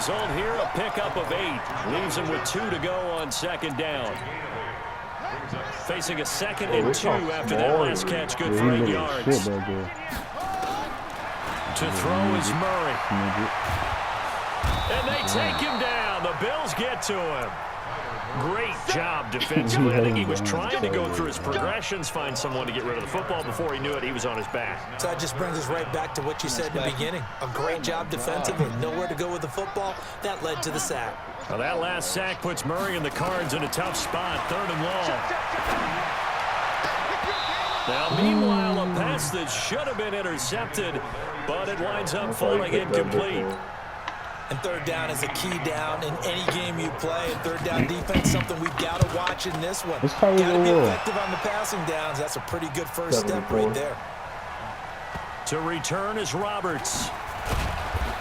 result here, a pickup of 8. Leaves him with 2 to go on second down. Facing a 2nd and 2 after that last catch, good for 8 yards. To throw is Murray. And they take him down. The Bills get to him. Great job defensively. I think he was trying to go through his progressions, find someone to get rid of the football. Before he knew it, he was on his back. So that just brings us right back to what you said in the beginning. A great job defensively. Nowhere to go with the football. That led to the sack. Well, that last sack puts Murray and the Cards in a tough spot. 3rd and long. Now, meanwhile, a pass that should have been intercepted, but it winds up falling incomplete. And 3rd down is a key down in any game you play. And 3rd down defense, something we've got to watch in this one. Got to be effective on the passing downs. That's a pretty good first step right there. To return is Roberts.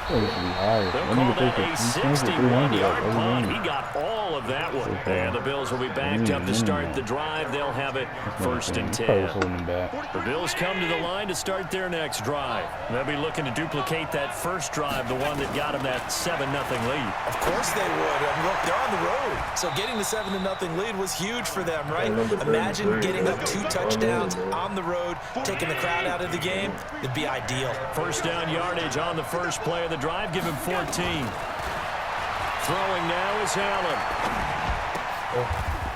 They'll call that a 61-yard punt. He got all of that one. And the Bills will be backed up to start the drive. They'll have it 1st and 10. The Bills come to the line to start their next drive. They'll be looking to duplicate that first drive, the one that got them that 7-0 lead. Of course they would. Look, they're on the road. So getting the 7-0 lead was huge for them, right? Imagine getting up 2 touchdowns on the road, taking the crowd out of the game. It'd be ideal. 1st down yardage on the first play of the drive. Give him 14. Throwing now is Allen.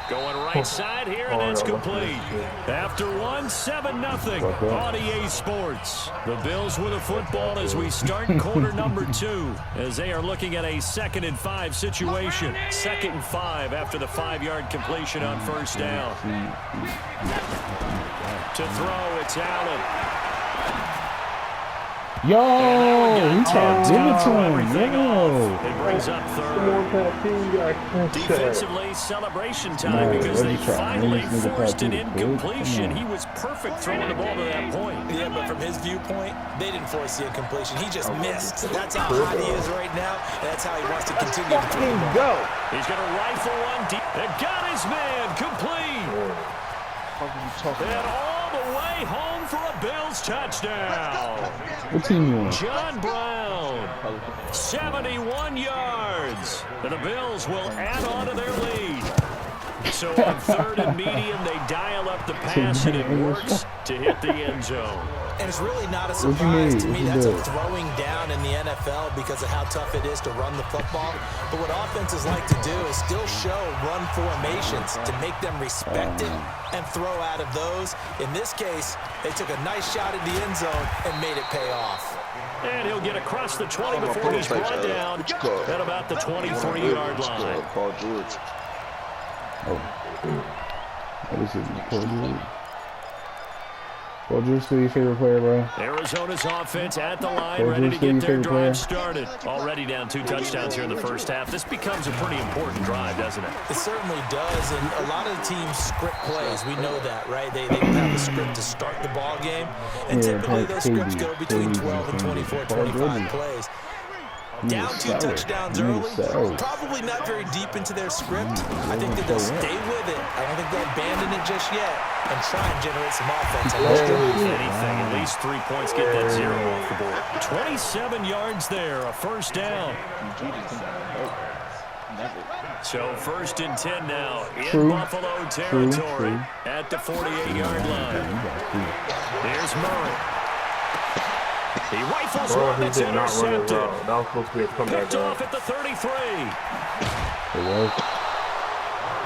Going right side here, and it's complete. After 7-0 on EA Sports. The Bills with a football as we start quarter number 2, as they are looking at a 2nd and 5 situation. 2nd and 5 after the 5-yard completion on 1st down. To throw, it's Allen. Yo, he tried to give it to him. Yo. It brings up 3rd. Defensively, celebration time because they finally forced an incompletion. He was perfect throwing the ball to that point. Yeah, but from his viewpoint, they didn't force the incompletion. He just missed. That's how hot he is right now, and that's how he wants to continue to throw the ball. He's going to rifle one deep. And got his man complete. And all the way home for a Bills touchdown. What team you on? John Brown, 71 yards. And the Bills will add on to their lead. So on 3rd and medium, they dial up the pass, and it works to hit the end zone. And it's really not a surprise to me. That's a throwing down in the NFL because of how tough it is to run the football. But what offenses like to do is still show run formations to make them respect it and throw out of those. In this case, they took a nice shot at the end zone and made it pay off. And he'll get across the 20 before he's brought down at about the 23-yard line. Paul George. What is it? Paul George? Paul George still your favorite player, bro? Arizona's offense at the line, ready to get their drive started. Already down 2 touchdowns here in the first half. This becomes a pretty important drive, doesn't it? It certainly does, and a lot of the teams script plays. We know that, right? They have a script to start the ball game, and typically those scripts go between 12 and 24, 25 plays. Down 2 touchdowns early, probably not very deep into their script. I think that they'll stay with it. I don't think they'll abandon it just yet and try and generate some offense. Anything, at least 3 points, get that 0 off the board. 27 yards there, a 1st down. So 1st and 10 now in Buffalo territory at the 48-yard line. Here's Murray. He rifles one that's intercepted. That was supposed to be a comeback. Picked off at the 33.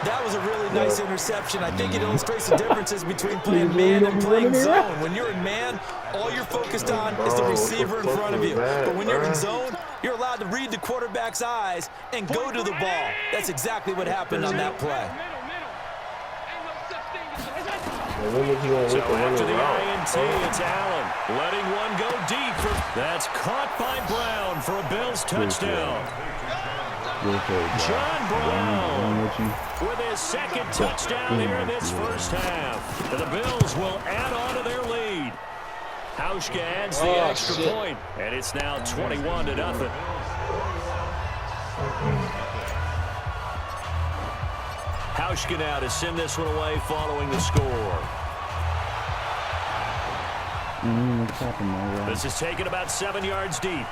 That was a really nice interception. I think it illustrates the differences between playing man and playing zone. When you're in man, all you're focused on is the receiver in front of you. But when you're in zone, you're allowed to read the quarterback's eyes and go to the ball. That's exactly what happened on that play. So after the INT, it's Allen letting one go deep. That's caught by Brown for a Bills touchdown. John Brown with his 2nd touchdown here in this first half. And the Bills will add on to their lead. Hauschka adds the extra point, and it's now 21-0. Hauschka now to send this one away following the score. This is taken about 7 yards deep.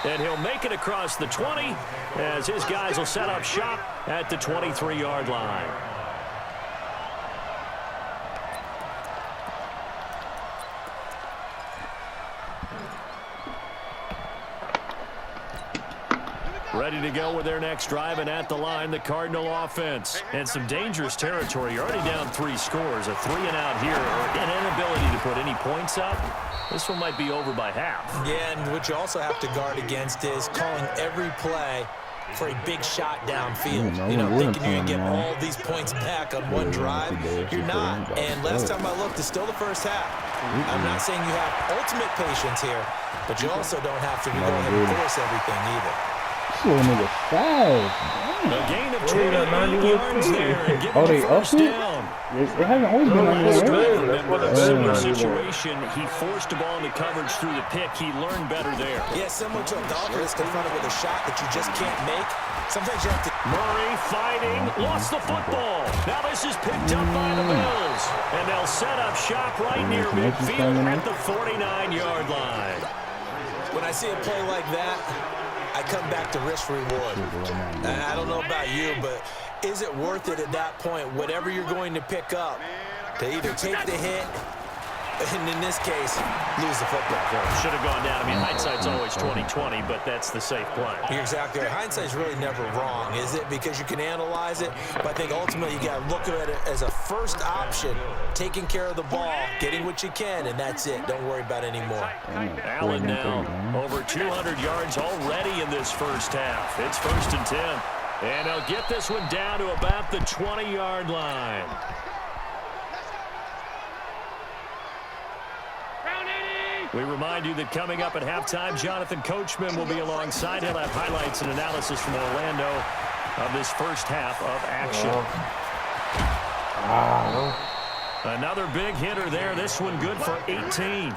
And he'll make it across the 20 as his guys will set up shop at the 23-yard line. Ready to go with their next drive, and at the line, the Cardinal offense. And some dangerous territory. You're already down 3 scores. A 3-and-out here, or an inability to put any points up. This one might be over by half. Yeah, and what you also have to guard against is calling every play for a big shot downfield. Thinking you're going to get all these points back on one drive. You're not. And last time I looked, it's still the first half. I'm not saying you have ultimate patience here, but you also don't have to go ahead and force everything either. Little nigga fast. A gain of 28 yards there and give him a first down. It hasn't always been like that. Similar situation, he forced the ball into coverage through the pick. He learned better there. Yeah, similar to a golfer that's confronted with a shot that you just can't make. Sometimes you have to... Murray fighting, lost the football. Now this is picked up by the Bills. And they'll set up shop right near midfield at the 49-yard line. When I see a play like that, I come back to risk reward. I don't know about you, but is it worth it at that point, whatever you're going to pick up, to either take the hit, and in this case, lose the football? Should have gone down. I mean, hindsight's always 20/20, but that's the safe play. You're exactly right. Hindsight's really never wrong, is it? Because you can analyze it, but I think ultimately you got to look at it as a first option, taking care of the ball, getting what you can, and that's it. Don't worry about it anymore. Allen now over 200 yards already in this first half. It's 1st and 10, and they'll get this one down to about the 20-yard line. We remind you that coming up at halftime, Jonathan Coachman will be alongside. He'll have highlights and analysis from Orlando of this first half of action. Another big hitter there. This one good for 18.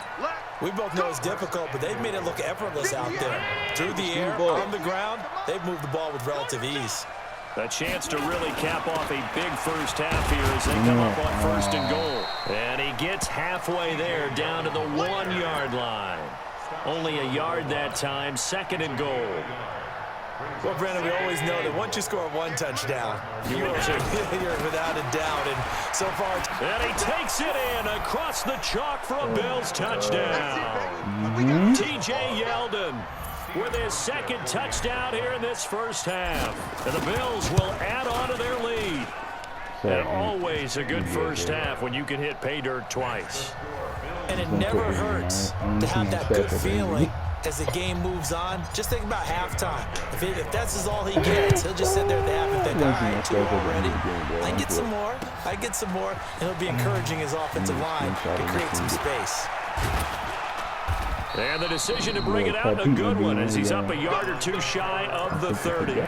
We both know it's difficult, but they've made it look effortless out there. Through the air, on the ground, they've moved the ball with relative ease. A chance to really cap off a big first half here as they come up on 1st and goal. And he gets halfway there, down to the 1-yard line. Only a yard that time, 2nd and goal. Well, Brandon, we always know that once you score 1 touchdown, you're without a doubt. And so far, and he takes it in across the chalk for a Bills touchdown. T.J. Yeldon with his 2nd touchdown here in this first half. And the Bills will add on to their lead. And always a good first half when you can hit pay dirt twice. And it never hurts to have that good feeling as the game moves on. Just think about halftime. If that's all he gets, he'll just sit there at the half and think, all right, 2 already. I get some more. I get some more. And he'll be encouraging his offensive line to create some space. And the decision to bring it out, a good one, as he's up a yard or 2 shy of the 30.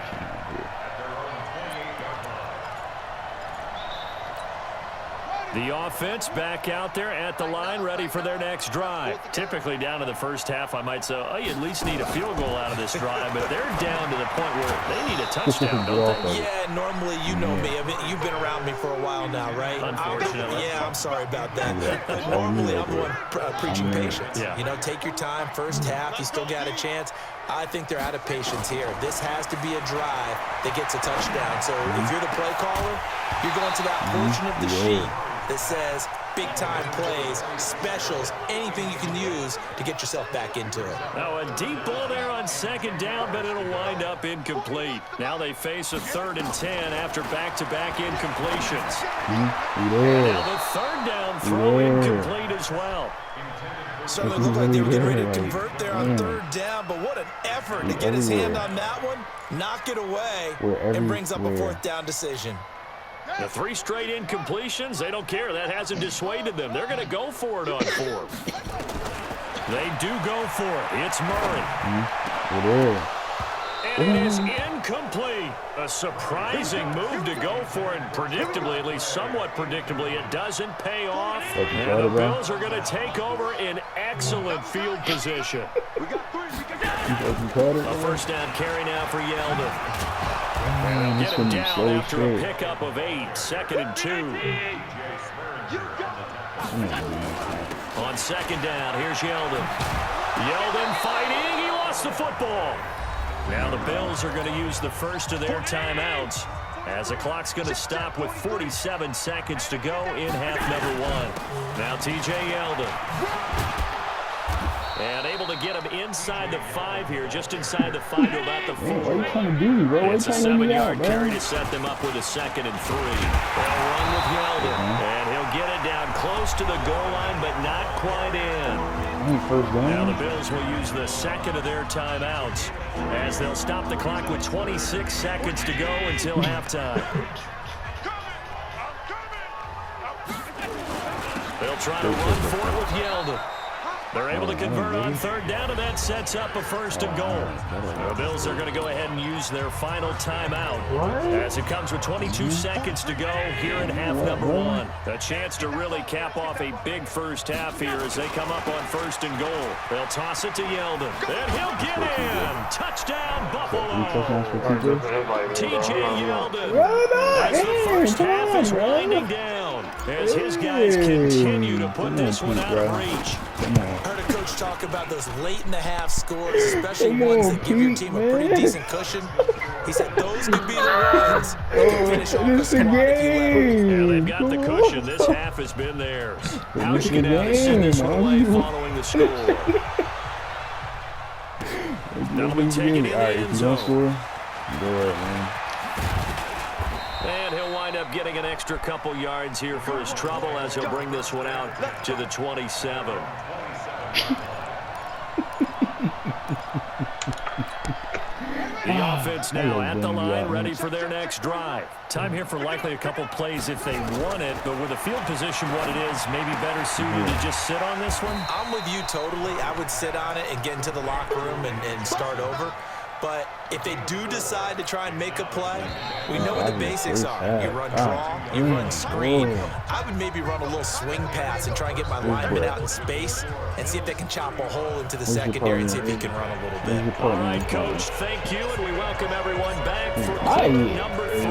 The offense back out there at the line, ready for their next drive. Typically down to the first half, I might say, oh, you at least need a field goal out of this drive, but they're down to the point where they need a touchdown, don't they? Yeah, normally, you know me. I mean, you've been around me for a while now, right? Unfortunately. I'm sorry about that. But normally, I'm the one preaching patience. Yeah. Take your time. First half, you still got a chance. I think they're out of patience here. This has to be a drive that gets a touchdown. So if you're the play caller, you're going to that portion of the sheet that says big-time plays, specials, anything you can use to get yourself back into it. Now a deep ball there on 2nd down, but it'll wind up incomplete. Now they face a 3rd and 10 after back-to-back incompletions. And now the 3rd down throw incomplete as well. Certainly looked like they were getting ready to convert there on 3rd down, but what an effort to get his hand on that one, knock it away, and brings up a 4th down decision. The 3 straight incompletions, they don't care. That hasn't dissuaded them. They're going to go for it on 4th. They do go for it. It's Murray. And it is incomplete. A surprising move to go for it. Predictably, at least somewhat predictably, it doesn't pay off. And the Bills are going to take over in excellent field position. A first down carry now for Yeldon. And they'll get him down after a pickup of 8, 2nd and 2. On 2nd down, here's Yeldon. Yeldon fighting. He lost gets the football. Now the Bills are going to use the first of their timeouts as the clock's going to stop with 47 seconds to go in half number 1. Now T.J. Yeldon. And able to get him inside the 5 here, just inside the 5 to about the 4. What are you trying to do, bro? It's a 7-yard carry to set them up with a 2nd and 3. They'll run with Yeldon, and he'll get it down close to the goal line, but not quite in. First down. Now the Bills will use the second of their timeouts as they'll stop the clock with 26 seconds to go until halftime. They'll try to run for it with Yeldon. They're able to convert on 3rd down, and that sets up a 1st and goal. The Bills are going to go ahead and use their final timeout as it comes with 22 seconds to go here in half number 1. A chance to really cap off a big first half here as they come up on 1st and goal. They'll toss it to Yeldon, and he'll get in. Touchdown, Buffalo. T.J. Yeldon as the first half is winding down as his guys continue to put this one out of reach. Heard a coach talk about those late in the half scores, especially ones that give your team a pretty decent cushion. He said those could be the ones that can finish off the squad if you let. Yeah, they've got the cushion. This half has been theirs. How's you going to send this one away following the score? That'll be taken in the end zone. Go ahead, man. And he'll wind up getting an extra couple yards here for his trouble as he'll bring this one out to the 27. The offense now at the line, ready for their next drive. Time here for likely a couple plays if they want it, but with the field position what it is, maybe better suited to just sit on this one? I'm with you totally. I would sit on it and get into the locker room and start over. But if they do decide to try and make a play, we know what the basics are. You run draw, you run screen. I would maybe run a little swing pass and try and get my lineman out in space and see if they can chop a hole into the secondary and see if he can run a little bit. All right, Coach, thank you, and we welcome everyone back for quarter number 3.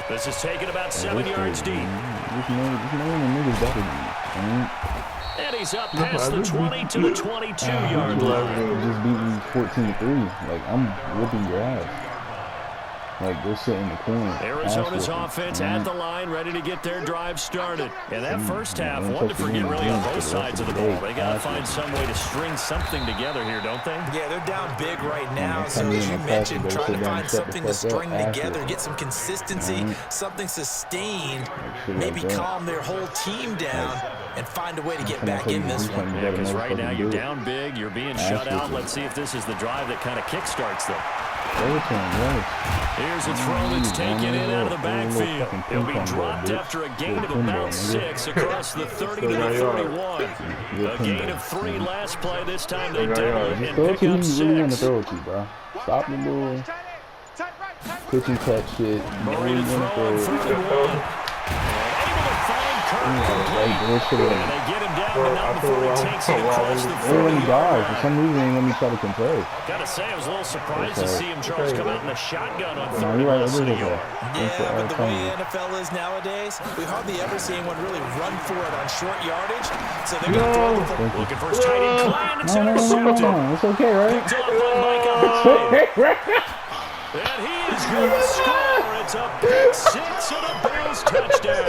This is taken about 7 yards deep. And he's up past the 20 to the 22-yard line. Just beat me 14-3. Like, I'm whipping your ass. Like, they're sitting in the corner. Arizona's offense at the line, ready to get their drive started. And that first half, one to forget really on both sides of the ball. They got to find some way to string something together here, don't they? Yeah, they're down big right now. So as you mentioned, trying to find something to string together, get some consistency, something sustained, maybe calm their whole team down and find a way to get back in this one. Yeah, because right now you're down big, you're being shut out. Let's see if this is the drive that kind of kickstarts them. Here's a throw that's taken in out of the backfield. He'll be dropped after a gain of about 6 across the 30 to the 31. A gain of 3 last play. This time they double and pick up 6. Stop the ball. Pitch and catch shit. Murray to throw on 3rd and 1. Able to find Kirk complete. And they get him down, but not before he takes it across the 40. For some reason, they let me try to control. Gotta say, I was a little surprised to see him, Charles, come out in a shotgun on 3rd and less than a yard. Yeah, but the way the NFL is nowadays, we hardly ever see anyone really run for it on short yardage. So they're going to throw the football. Looking for his tight end, Klein. It's intercepted. It's okay, right? Picked off by Micah Hyde. And he is going to score. It's a pick 6 and a Bills touchdown.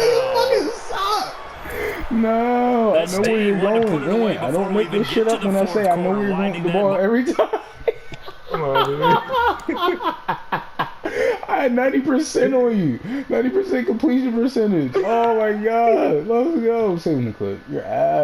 No, I know where you're going, man. I don't make this shit up when I say I know where you're going with the ball every time. Come on, dude. I had 90% on you. 90% completion percentage. Oh my God. Let's go. I'm saving the clip. Your ass.